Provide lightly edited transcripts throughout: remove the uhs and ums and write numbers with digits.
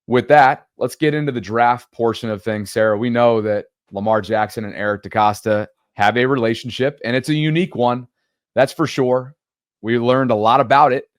with that, let's get into the draft portion of things, Sarah. We know that Lamar Jackson and Eric DeCosta have a relationship, and it's a unique one. That's for sure. We learned a lot about it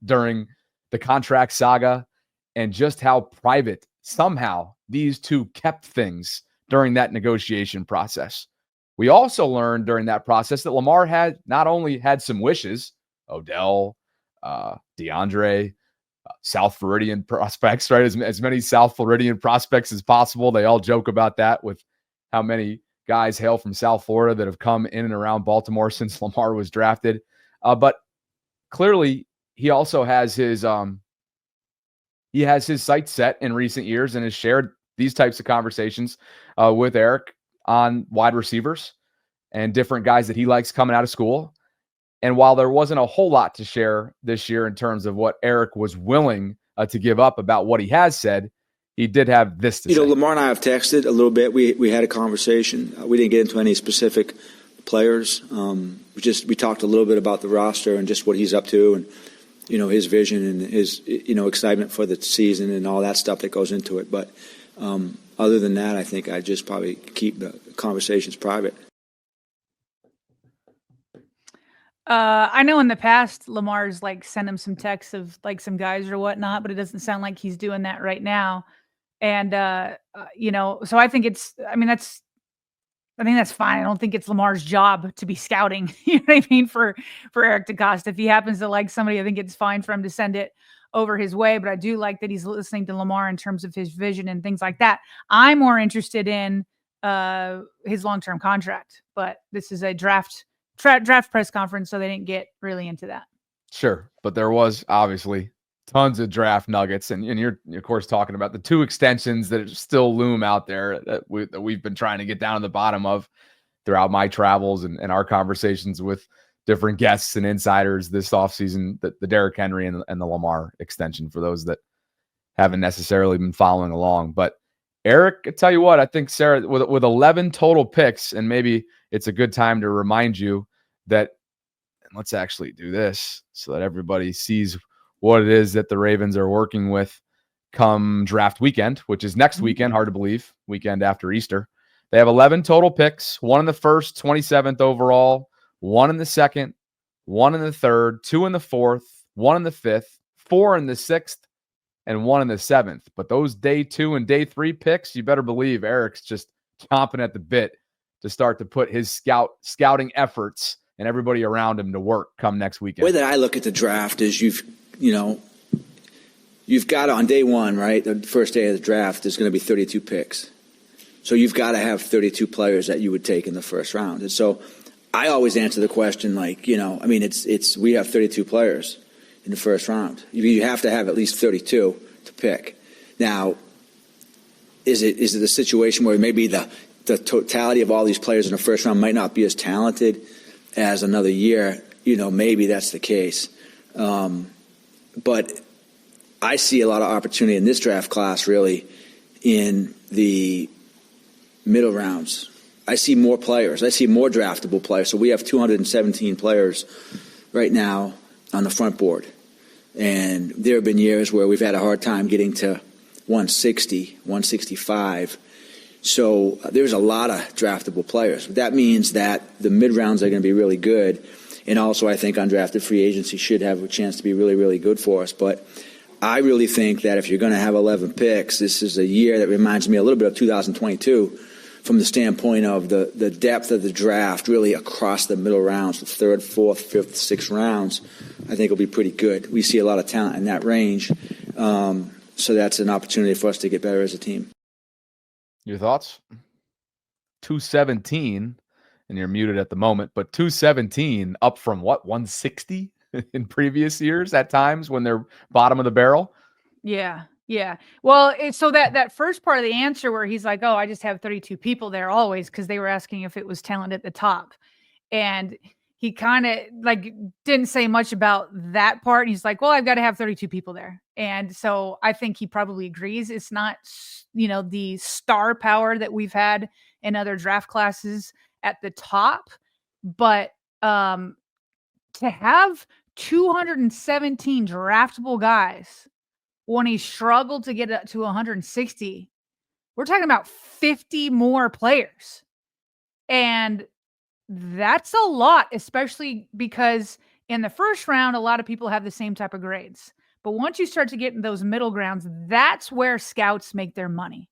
during the contract saga and just how private somehow these two kept things during that negotiation process. We also learned during that process that Lamar had not only had some wishes, Odell, DeAndre, South Floridian prospects, right? As many South Floridian prospects as possible. They all joke about that with how many guys hail from South Florida that have come in and around Baltimore since Lamar was drafted. But clearly, he also has his sights set in recent years and has shared these types of conversations with Eric on wide receivers and different guys that he likes coming out of school. And while there wasn't a whole lot to share this year in terms of what Eric was willing to give up about what he has said, he did have this to say. Lamar and I have texted a little bit. We had a conversation. We didn't get into any specific players. We talked a little bit about the roster and just what he's up to and, his vision and his, excitement for the season and all that stuff that goes into it. But other than that, I think I just probably keep the conversations private. I know in the past, Lamar's sent him some texts of some guys or whatnot, but it doesn't sound like he's doing that right now. And, so I think that's fine. I don't think it's Lamar's job to be scouting, you know what I mean? For Eric DeCosta, if he happens to like somebody, I think it's fine for him to send it over his way, but I do like that he's listening to Lamar in terms of his vision and things like that. I'm more interested in, his long-term contract, but this is a draft press conference, so they didn't get really into that. Sure, but there was obviously tons of draft nuggets, and you're of course talking about the two extensions that still loom out there that we've been trying to get down to the bottom of throughout my travels and our conversations with different guests and insiders this offseason, the Derrick Henry and the Lamar extension, for those that haven't necessarily been following along. But Eric, I tell you what, I think, Sarah, with 11 total picks, and maybe it's a good time to remind you that, and let's actually do this so that everybody sees what it is that the Ravens are working with come draft weekend, which is next weekend, hard to believe, weekend after Easter. They have 11 total picks, 1 in the first, 27th overall, 1 in the second, 1 in the third, 2 in the fourth, 1 in the fifth, 4 in the sixth, and 1 in the seventh. But those day 2 and day 3 picks, you better believe Eric's just chomping at the bit to start to put his scouting efforts and everybody around him to work come next weekend. The way that I look at the draft is you've got on day 1, right? The first day of the draft, there's going to be 32 picks. So you've got to have 32 players that you would take in the first round. And so I always answer the question we have 32 players in the first round. You have to have at least 32 to pick. Now, is it a situation where maybe the totality of all these players in the first round might not be as talented as another year? Maybe that's the case. But I see a lot of opportunity in this draft class, really, in the middle rounds. I see more players. I see more draftable players. So we have 217 players right now on the front board. And there have been years where we've had a hard time getting to 160, 165. So there's a lot of draftable players. That means that the mid-rounds are going to be really good. And also I think undrafted free agency should have a chance to be really, really good for us. But I really think that if you're going to have 11 picks, this is a year that reminds me a little bit of 2022 from the standpoint of the depth of the draft really across the middle rounds, the 3rd, 4th, 5th, 6th rounds. I think it'll be pretty good. We see a lot of talent in that range. So that's an opportunity for us to get better as a team. Your thoughts? 217, and you're muted at the moment, but 217 up from what, 160 in previous years at times when they're bottom of the barrel? Yeah. Well, so that first part of the answer where he's like, oh, I just have 32 people there always, because they were asking if it was talent at the top. And he kind of didn't say much about that part. And he's like, well, I've got to have 32 people there. And so I think he probably agrees. It's not, the star power that we've had in other draft classes at the top, but to have 217 draftable guys when he struggled to get up to 160, we're talking about 50 more players. And that's a lot, especially because in the first round, a lot of people have the same type of grades. But once you start to get in those middle grounds, that's where scouts make their money.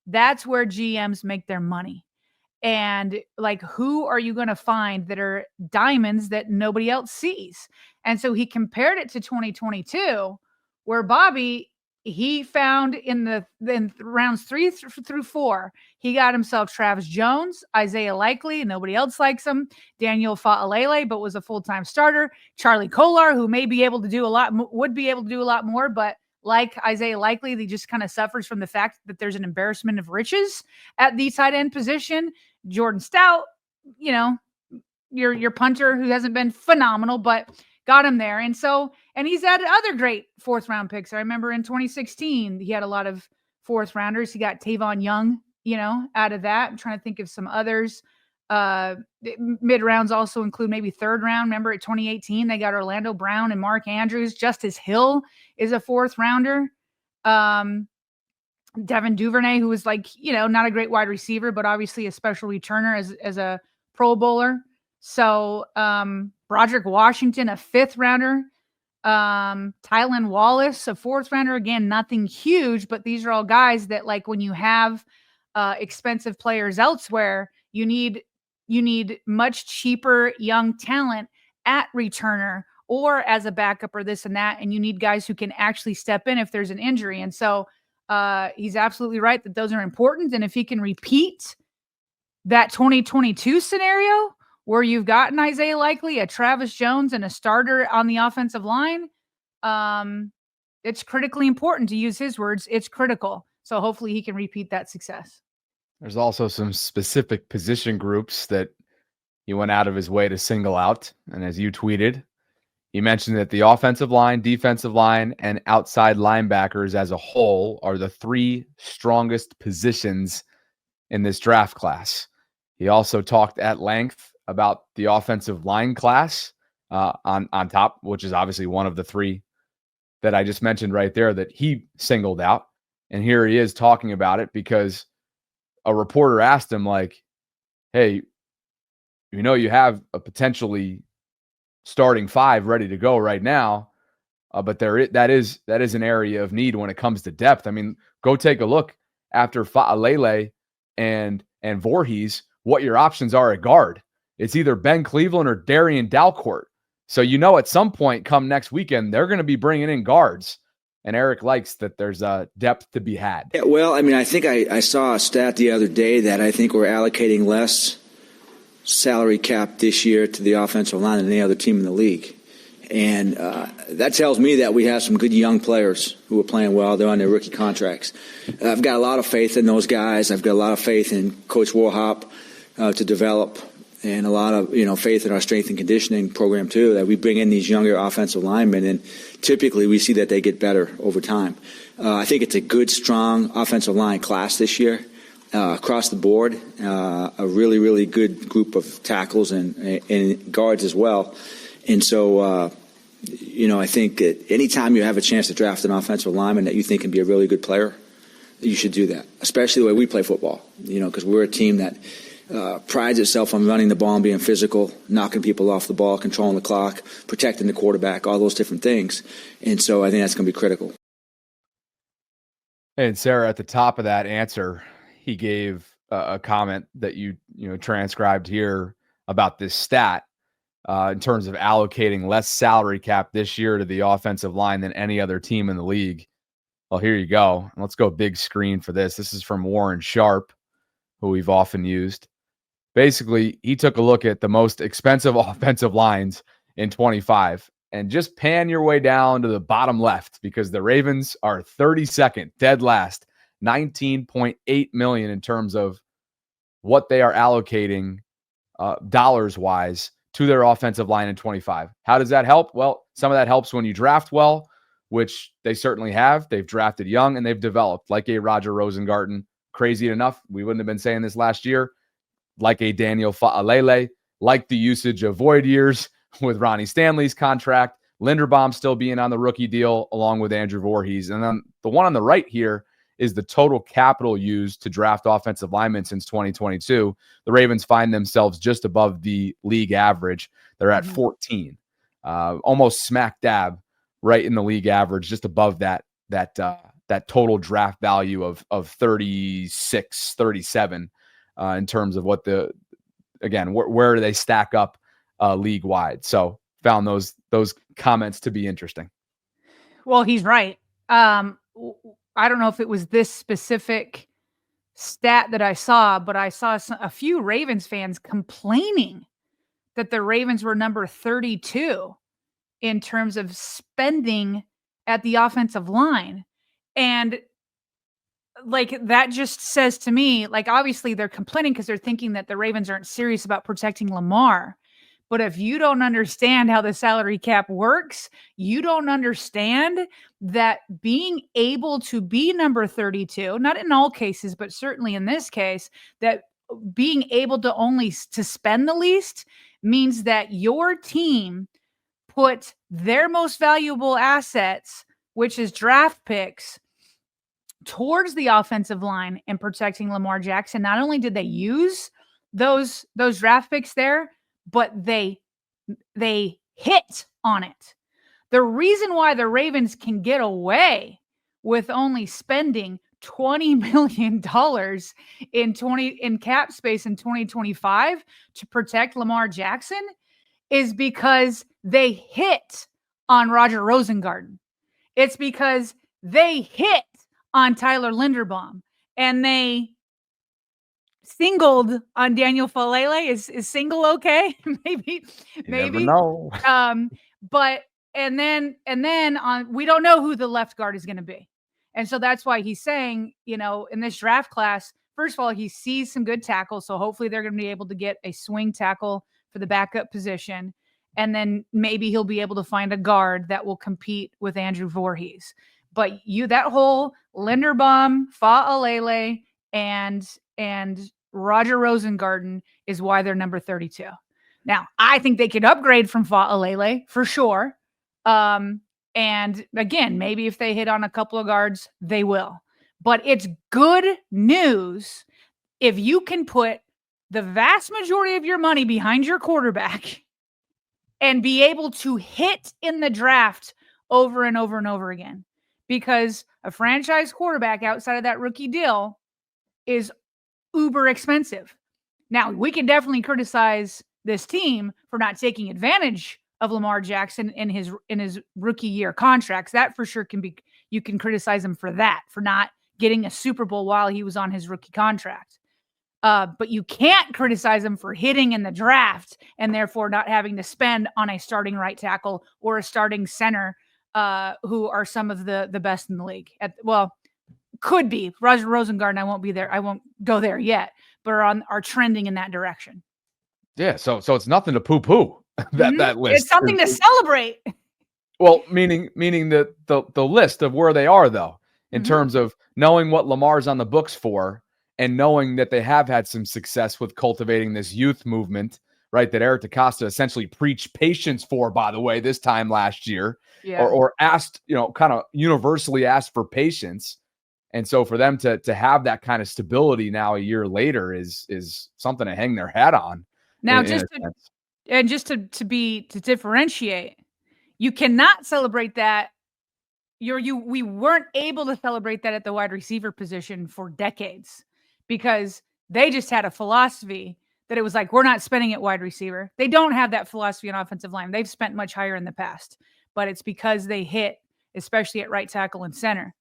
That's where GMs make their money. And like, who are you going to find that are diamonds that nobody else sees? And so he compared it to 2022, where Bobby, he found in rounds 3 through 4, he got himself Travis Jones, Isaiah Likely, nobody else likes him, Daniel Fa'alele, but was a full-time starter, Charlie Kolar, who may be able to do a lot, would be able to do a lot more, but like Isaiah Likely, he just kind of suffers from the fact that there's an embarrassment of riches at the tight end position. Jordan Stout, you know, your punter who hasn't been phenomenal, but got him there. And he's had other great 4th round picks. I remember in 2016, he had a lot of 4th rounders. He got Tavon Young, out of that. I'm trying to think of some others. Mid rounds also include maybe 3rd round. Remember at 2018, they got Orlando Brown and Mark Andrews. Justice Hill is a 4th rounder. Devin Duvernay, who was not a great wide receiver, but obviously a special returner as a Pro Bowler. So Broderick Washington, a 5th rounder. Tylan Wallace, a 4th rounder. Again, nothing huge, but these are all guys that, like, when you have expensive players elsewhere, you need much cheaper young talent at returner or as a backup or this and that. And you need guys who can actually step in if there's an injury. And so he's absolutely right that those are important. And if he can repeat that 2022 scenario where you've got an Isaiah Likely, a Travis Jones, and a starter on the offensive line, it's critically important, to use his words. It's critical. So hopefully he can repeat that success. There's also some specific position groups that he went out of his way to single out. And as you tweeted, he mentioned that the offensive line, defensive line, and outside linebackers as a whole are the 3 strongest positions in this draft class. He also talked at length about the offensive line class on top, which is obviously one of the 3 that I just mentioned right there that he singled out. And here he is talking about it because a reporter asked him, like, hey, you have a potentially starting 5 ready to go right now, but that is an area of need when it comes to depth. I mean, go take a look after Fa'alele and Voorhees, what your options are at guard. It's either Ben Cleveland or Darian Dalcourt. So at some point come next weekend, they're going to be bringing in guards. And Eric likes that there's a depth to be had. Yeah, well, I mean, I think I saw a stat the other day that I think we're allocating less salary cap this year to the offensive line than any other team in the league. And that tells me that we have some good young players who are playing well. They're on their rookie contracts. I've got a lot of faith in those guys. I've got a lot of faith in Coach Warhop to develop, and a lot of faith in our strength and conditioning program too, that we bring in these younger offensive linemen, and typically we see that they get better over time. I think it's a good, strong offensive line class this year across the board. A really, really good group of tackles and guards as well. And so, I think that anytime you have a chance to draft an offensive lineman that you think can be a really good player, you should do that, especially the way we play football, because we're a team that prides itself on running the ball and being physical, knocking people off the ball, controlling the clock, protecting the quarterback, all those different things. And so I think that's going to be critical. And Sarah, at the top of that answer, he gave a comment that you transcribed here about this stat in terms of allocating less salary cap this year to the offensive line than any other team in the league. Well, here you go. Let's go big screen for this. This is from Warren Sharp, who we've often used. Basically, he took a look at the most expensive offensive lines in 25 and just pan your way down to the bottom left, because the Ravens are 32nd, dead last, $19.8 million in terms of what they are allocating dollars-wise to their offensive line in 25. How does that help? Well, some of that helps when you draft well, which they certainly have. They've drafted young and they've developed, like a Roger Rosengarten. Crazy enough, we wouldn't have been saying this last year. Like a Daniel Fa'alele, like the usage of void years with Ronnie Stanley's contract, Linderbaum still being on the rookie deal along with Andrew Voorhees. And then the one on the right here is the total capital used to draft offensive linemen since 2022. The Ravens find themselves just above the league average. They're at 14, almost smack dab right in the league average, just above that total draft value of 36, 37 in terms of what where do they stack up league wide. So found those comments to be interesting. Well, he's right. I don't know if it was this specific stat that I saw, but I saw a few Ravens fans complaining that the Ravens were number 32 in terms of spending at the offensive line. And like, that just says to me, like, obviously they're complaining because they're thinking that the Ravens aren't serious about protecting Lamar. But if you don't understand how the salary cap works, you don't understand that being able to be number 32, not in all cases, but certainly in this case, that being able to spend the least means that your team put their most valuable assets, which is draft picks, towards the offensive line and protecting Lamar Jackson. Not only did they use those draft picks there, but they hit on it. The reason why the Ravens can get away with only spending $20 million in cap space in 2025 to protect Lamar Jackson is because they hit on Roger Rosengarten. It's because they hit on Tyler Linderbaum, and they singled on Daniel Falele. Is single okay? maybe. Never know. But and then on, we don't know who the left guard is going to be, and so that's why he's saying, in this draft class, first of all, he sees some good tackles, so hopefully they're going to be able to get a swing tackle for the backup position, and then maybe he'll be able to find a guard that will compete with Andrew Voorhees. But that whole Linderbaum, Fa'alele, and Roger Rosengarten is why they're number 32. Now, I think they could upgrade from Fa'alele for sure. And again, maybe if they hit on a couple of guards, they will. But it's good news if you can put the vast majority of your money behind your quarterback and be able to hit in the draft over and over and over again. Because a franchise quarterback outside of that rookie deal is uber expensive. Now, we can definitely criticize this team for not taking advantage of Lamar Jackson in his rookie year contracts. That for sure you can criticize him for that, for not getting a Super Bowl while he was on his rookie contract. But you can't criticize him for hitting in the draft and therefore not having to spend on a starting right tackle or a starting center, who are some of the best in the league. Could be Roger Rosengarten. I won't be there. I won't go there yet, but are trending in that direction. Yeah. So it's nothing to poo-poo that list. It's something to celebrate. Well, meaning the list of where they are, though, in terms of knowing what Lamar's on the books for and knowing that they have had some success with cultivating this youth movement, right? That Eric DeCosta essentially preached patience for, by the way, this time last year, or asked, kind of universally asked for patience. And so for them to have that kind of stability now a year later is something to hang their hat on. Now, to differentiate, you cannot celebrate that. We weren't able to celebrate that at the wide receiver position for decades because they just had a philosophy that it was like, we're not spending at wide receiver. They don't have that philosophy on offensive line. They've spent much higher in the past, but it's because they hit, especially at right tackle and center.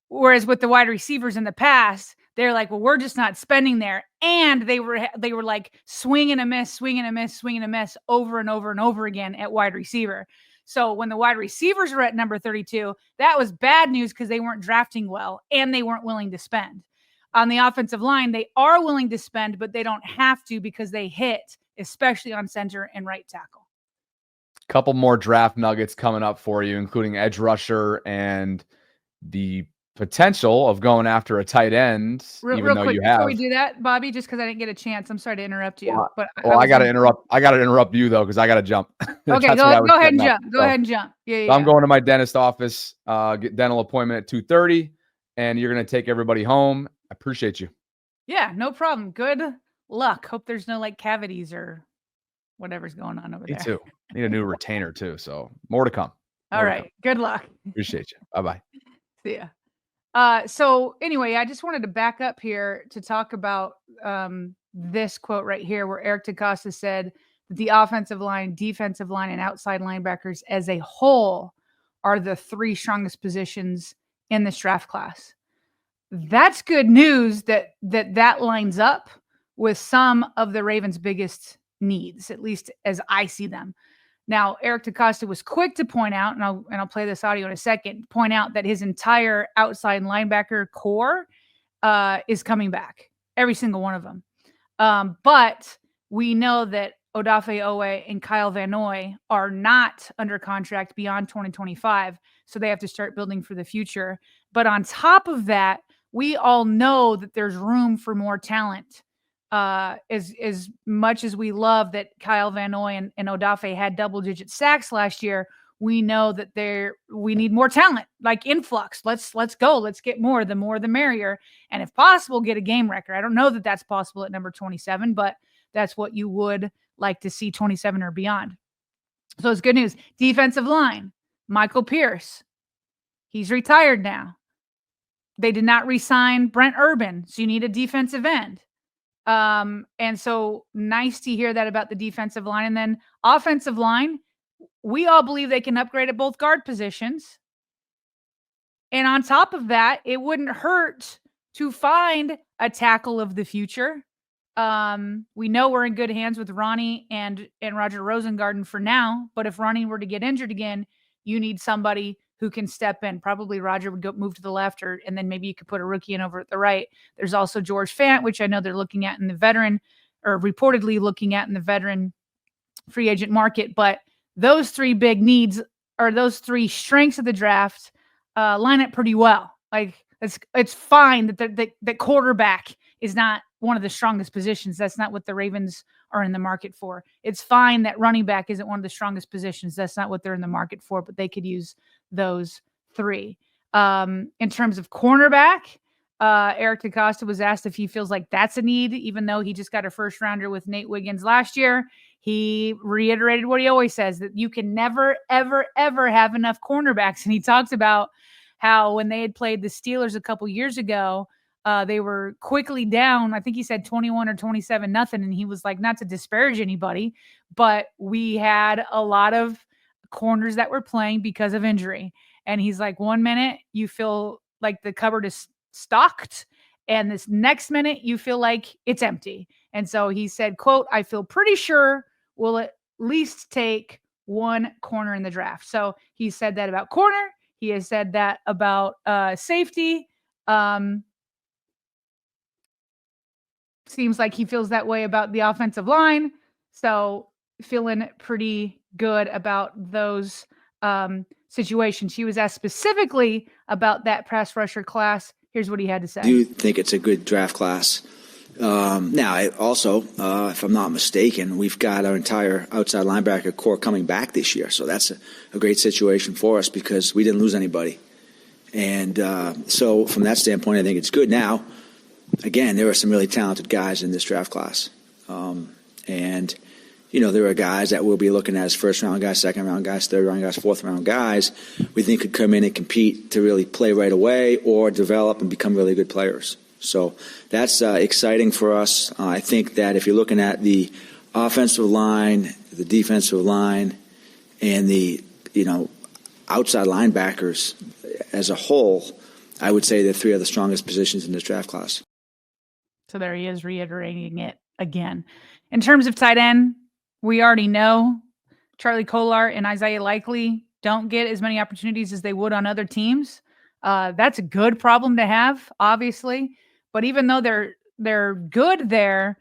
Whereas with the wide receivers in the past, they're like, well, we're just not spending there. And they were like swing and a miss over and over and over again at wide receiver. So when the wide receivers were at number 32, that was bad news because they weren't drafting well and they weren't willing to spend. On the offensive line, they are willing to spend, but they don't have to because they hit, especially on center and right tackle. Couple more draft nuggets coming up for you, including edge rusher and the potential of going after a tight end, even Real though quick you before we have. do that, Bobby, just because I didn't get a chance. I'm sorry to interrupt you, but Well, was I got to gonna. interrupt. I got to interrupt you though, because I got to jump. Okay, That's what I was go ahead and setting up. jump. Go So, ahead and jump. Yeah, so I'm yeah. going to my dentist office, get dental appointment at 2:30, and you're going to take everybody home. I appreciate you. Yeah, no problem. Good luck. Hope there's no like cavities or whatever's going on over Me there. too. Need a new retainer too. So more to come. All right. Good luck. Appreciate you. Bye-bye. See ya. So anyway, I just wanted to back up here to talk about this quote right here, where Eric DeCosta said that the offensive line, defensive line, and outside linebackers as a whole are the three strongest positions in this draft class. That's good news that lines up with some of the Ravens' biggest needs, at least as I see them. Now, Eric DeCosta was quick to point out, and I'll play this audio in a second, point out that his entire outside linebacker core is coming back, every single one of them. But we know that Odafe Owe and Kyle Van Noy are not under contract beyond 2025, so they have to start building for the future. But on top of that, we all know that there's room for more talent. As much as we love that Kyle Van Noy and Odafe had double-digit sacks last year, we know that we need more talent, like influx. Let's go. Let's get more. The more, the merrier. And if possible, get a game record. I don't know that that's possible at number 27, but that's what you would like to see, 27 or beyond. So it's good news. Defensive line, Michael Pierce. He's retired now. They did not re-sign Brent Urban, so you need a defensive end. And so nice to hear that about the defensive line. And then offensive line, we all believe they can upgrade at both guard positions. And on top of that, it wouldn't hurt to find a tackle of the future. We know we're in good hands with Ronnie and Roger Rosengarten for now, but if Ronnie were to get injured again, you need somebody who can step in. Probably Roger would move to the left, and then maybe you could put a rookie in over at the right. There's also George Fant, which I know they're looking at in the veteran, or reportedly looking at in the veteran free agent market. But those three big needs, or those three strengths of the draft, line up pretty well. Like it's fine that quarterback is not one of the strongest positions. That's not what the Ravens are in the market for. It's fine that running back isn't one of the strongest positions. That's not what they're in the market for, but they could use those three. In terms of cornerback, Eric DeCosta was asked if he feels like that's a need, even though he just got a first rounder with Nate Wiggins last year. He reiterated what he always says, that you can never, ever, ever have enough cornerbacks. And he talked about how when they had played the Steelers a couple years ago, they were quickly down. I think he said 21 or 27-0. And he was like, not to disparage anybody, but we had a lot of corners that were playing because of injury. And he's like, 1 minute you feel like the cupboard is stocked, and this next minute you feel like it's empty. And so he said, quote, I feel pretty sure we'll at least take one corner in the draft. So he said that about corner. He has said that about safety. Seems like he feels that way about the offensive line. So feeling pretty good about those situations. He was asked specifically about that pass rusher class. Here's what he had to say. I do think it's a good draft class. Now, if I'm not mistaken, we've got our entire outside linebacker core coming back this year. So that's a great situation for us because we didn't lose anybody. And so from that standpoint, I think it's good. Now, again, there are some really talented guys in this draft class. And, there are guys that we'll be looking at as first-round guys, second-round guys, third-round guys, fourth-round guys we think could come in and compete to really play right away or develop and become really good players. So that's exciting for us. I think that if you're looking at the offensive line, the defensive line, and the, outside linebackers as a whole, I would say they're three of the strongest positions in this draft class. So there he is reiterating it again. In terms of tight end, we already know Charlie Kolar and Isaiah Likely don't get as many opportunities as they would on other teams. That's a good problem to have, obviously. But even though they're good there,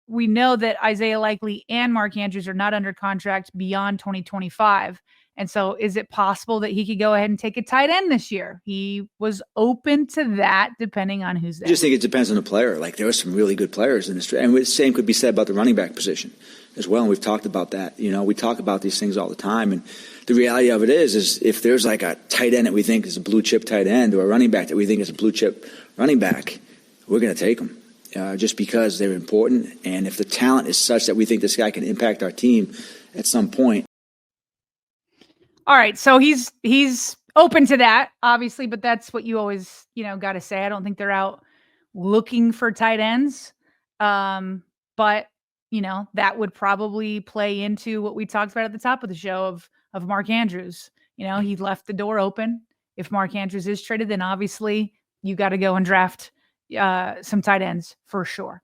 we know that Isaiah Likely and Mark Andrews are not under contract beyond 2025. And so is it possible that he could go ahead and take a tight end this year? He was open to that depending on who's there. I just think it depends on the player. Like, there are some really good players in this. And the same could be said about the running back position as well. And we've talked about that. We talk about these things all the time. And the reality of it is if there's like a tight end that we think is a blue chip tight end or a running back that we think is a blue chip running back, we're going to take them just because they're important. And if the talent is such that we think this guy can impact our team at some point. All right. So he's open to that, obviously, but that's what you always, got to say. I don't think they're out looking for tight ends. But that would probably play into what we talked about at the top of the show of Mark Andrews. He left the door open. If Mark Andrews is traded, then obviously you got to go and draft some tight ends for sure.